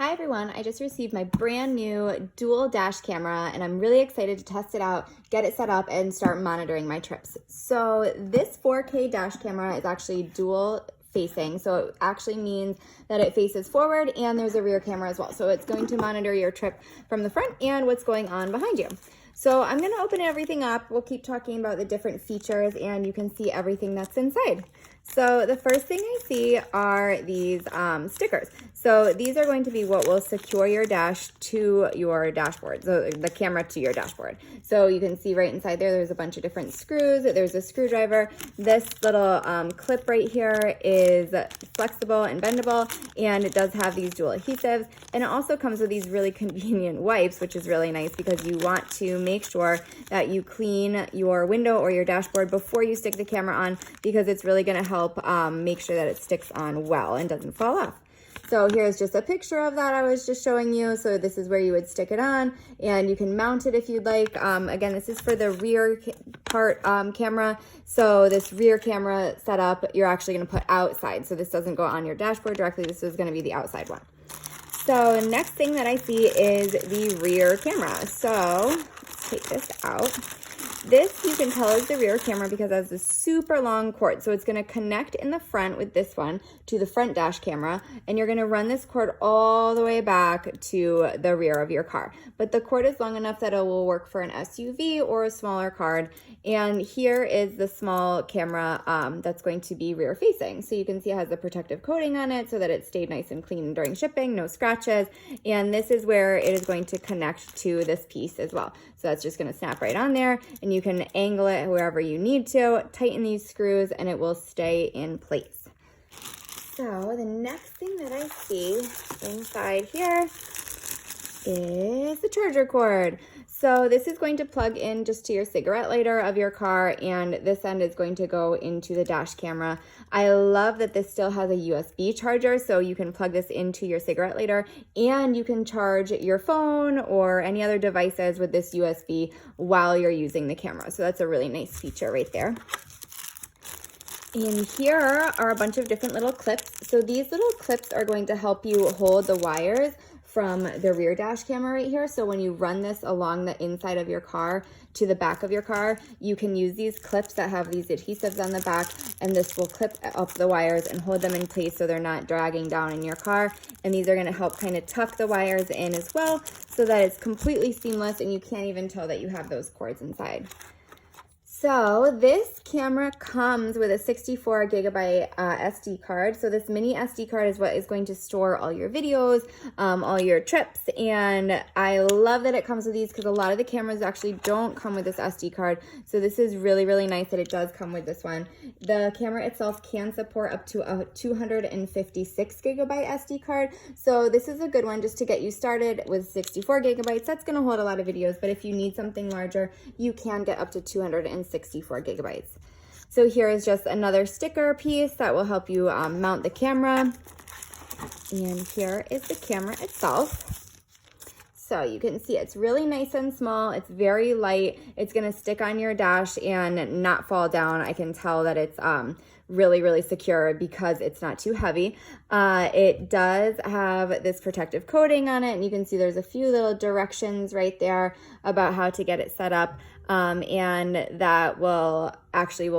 Hi everyone, I just received my brand new dual dash camera and I'm really excited to test it out, get it set up, and start monitoring my trips. So this 4K dash camera is actually dual facing, so it actually means that it faces forward and there's a rear camera as well. So it's going to monitor your trip from the front and what's going on behind you. So I'm going to open everything up. We'll keep talking about the different features and you can see everything that's inside. So the first thing I see are these stickers. So these are going to be what will secure your dash to your dashboard, so the camera to your dashboard. So you can see right inside there's a bunch of different screws. There's a screwdriver. This little clip right here is flexible and bendable, and it does have these dual adhesives. And it also comes with these really convenient wipes, which is really nice because you want to make sure that you clean your window or your dashboard before you stick the camera on, because it's really going to help make sure that it sticks on well and doesn't fall off. So here's just a picture of that I was just showing you. So this is where you would stick it on, and you can mount it if you'd like. Again, this is for the rear part camera. So this rear camera setup, you're actually going to put outside. So this doesn't go on your dashboard directly. This is going to be the outside one. So the next thing that I see is the rear camera. So let's take this out. This you can tell is the rear camera because it has this super long cord. So it's going to connect in the front with this one to the front dash camera, and you're going to run this cord all the way back to the rear of your car. But the cord is long enough that it will work for an SUV or a smaller car. And here is the small camera that's going to be rear facing. So you can see it has a protective coating on it so that it stayed nice and clean during shipping, no scratches. And this is where it is going to connect to this piece as well. So that's just going to snap right on there, and you can angle it wherever you need to, tighten these screws, and it will stay in place. So the next thing that I see inside here is the charger cord. So this is going to plug in just to your cigarette lighter of your car, and this end is going to go into the dash camera. I love that this still has a USB charger, so you can plug this into your cigarette lighter and you can charge your phone or any other devices with this USB while you're using the camera. So that's a really nice feature right there. And here are a bunch of different little clips. So these little clips are going to help you hold the wires from the rear dash camera right here. So when you run this along the inside of your car to the back of your car, you can use these clips that have these adhesives on the back, and this will clip up the wires and hold them in place so they're not dragging down in your car. And these are going to help kind of tuck the wires in as well so that it's completely seamless and you can't even tell that you have those cords inside. So this camera comes with a 64 gigabyte SD card. So this mini SD card is what is going to store all your videos, all your trips. And I love that it comes with these because a lot of the cameras actually don't come with this SD card. So this is really, really nice that it does come with this one. The camera itself can support up to a 256 gigabyte SD card. So this is a good one just to get you started with 64 gigabytes. That's going to hold a lot of videos, but if you need something larger, you can get up to 264 gigabytes. So here is just another sticker piece that will help you mount the camera. And here is the camera itself. So you can see it's really nice and small. It's very light. It's going to stick on your dash and not fall down. I can tell that it's really, really secure because it's not too heavy. It does have this protective coating on it, and you can see there's a few little directions right there about how to get it set up. And that will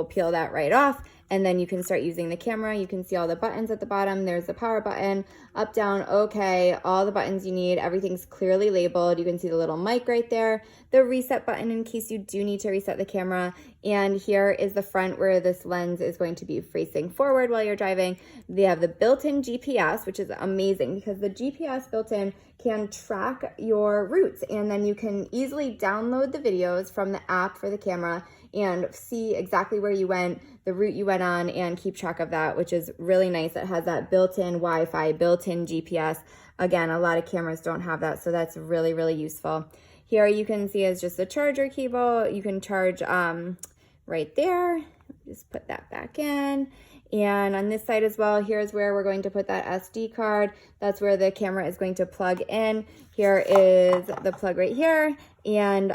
peel that right off, and then you can start using the camera. You can see all the buttons at the bottom. There's the power button, up, down, okay, all the buttons you need. Everything's clearly labeled. You can see the little mic right there, the reset button in case you do need to reset the camera. And here is the front where this lens is going to be facing forward while you're driving. They have the built-in GPS, which is amazing because the GPS built-in can track your routes, and then you can easily download the videos from the app for the camera and see exactly where you went, the route you went on, and keep track of that, which is really nice. It has that built-in Wi-Fi, built-in GPS. Again, a lot of cameras don't have that, so that's really, really useful. Here you can see is just a charger cable. You can charge right there. Just put that back in. And on this side as well, here's where we're going to put that SD card. That's where the camera is going to plug in. Here is the plug right here. And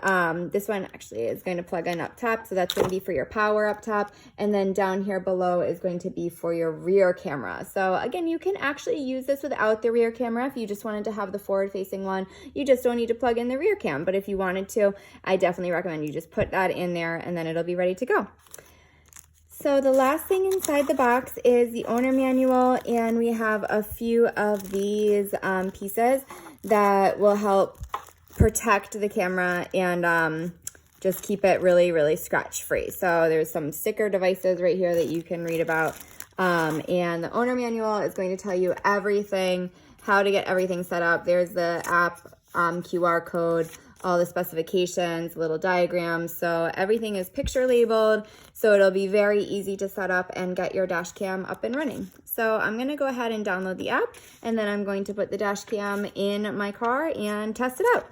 this one actually is going to plug in up top. So that's going to be for your power up top. And then down here below is going to be for your rear camera. So again, you can actually use this without the rear camera. If you just wanted to have the forward facing one, you just don't need to plug in the rear cam. But if you wanted to, I definitely recommend you just put that in there and then it'll be ready to go. So the last thing inside the box is the owner manual, and we have a few of these pieces that will help protect the camera and just keep it really, really scratch free. So there's some sticker devices right here that you can read about. And the owner manual is going to tell you everything, how to get everything set up. There's the app QR code, all the specifications, little diagrams. So everything is picture labeled. So it'll be very easy to set up and get your dash cam up and running. So I'm gonna go ahead and download the app, and then I'm going to put the dash cam in my car and test it out.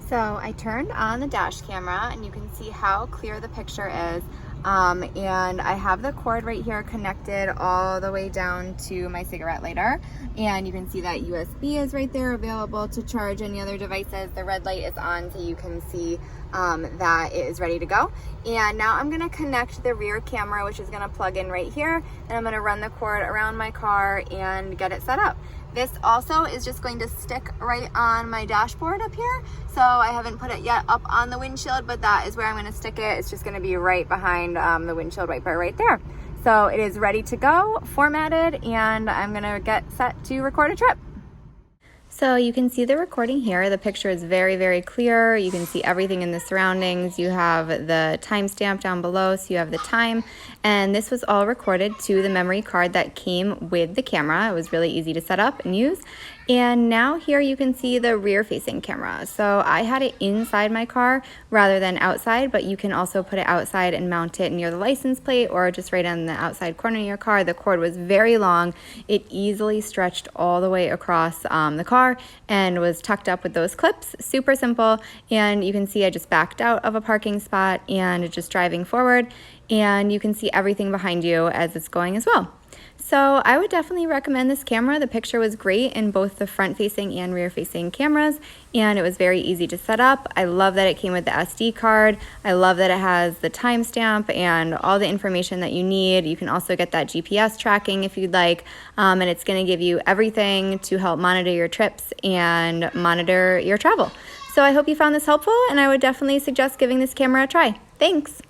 So I turned on the dash camera and you can see how clear the picture is. And I have the cord right here connected all the way down to my cigarette lighter. And you can see that USB is right there available to charge any other devices. The red light is on so you can see that it is ready to go. And now I'm gonna connect the rear camera, which is gonna plug in right here. And I'm gonna run the cord around my car and get it set up. This also is just going to stick right on my dashboard up here. So I haven't put it yet up on the windshield, but that is where I'm gonna stick it. It's just gonna be right behind the windshield wiper right there. So it is ready to go, formatted, and I'm gonna get set to record a trip. So you can see the recording here. The picture is very, very clear. You can see everything in the surroundings. You have the timestamp down below, so you have the time. And this was all recorded to the memory card that came with the camera. It was really easy to set up and use. And now here you can see the rear facing camera. So I had it inside my car rather than outside, but you can also put it outside and mount it near the license plate or just right on the outside corner of your car. The cord was very long. It easily stretched all the way across the car and was tucked up with those clips. Super simple. And you can see I just backed out of a parking spot and just driving forward, and you can see everything behind you as it's going as well. So I would definitely recommend this camera. The picture was great in both the front facing and rear facing cameras, and it was very easy to set up. I love that it came with the SD card. I love that it has the timestamp and all the information that you need. You can also get that GPS tracking if you'd like, and it's gonna give you everything to help monitor your trips and monitor your travel. So I hope you found this helpful, and I would definitely suggest giving this camera a try. Thanks.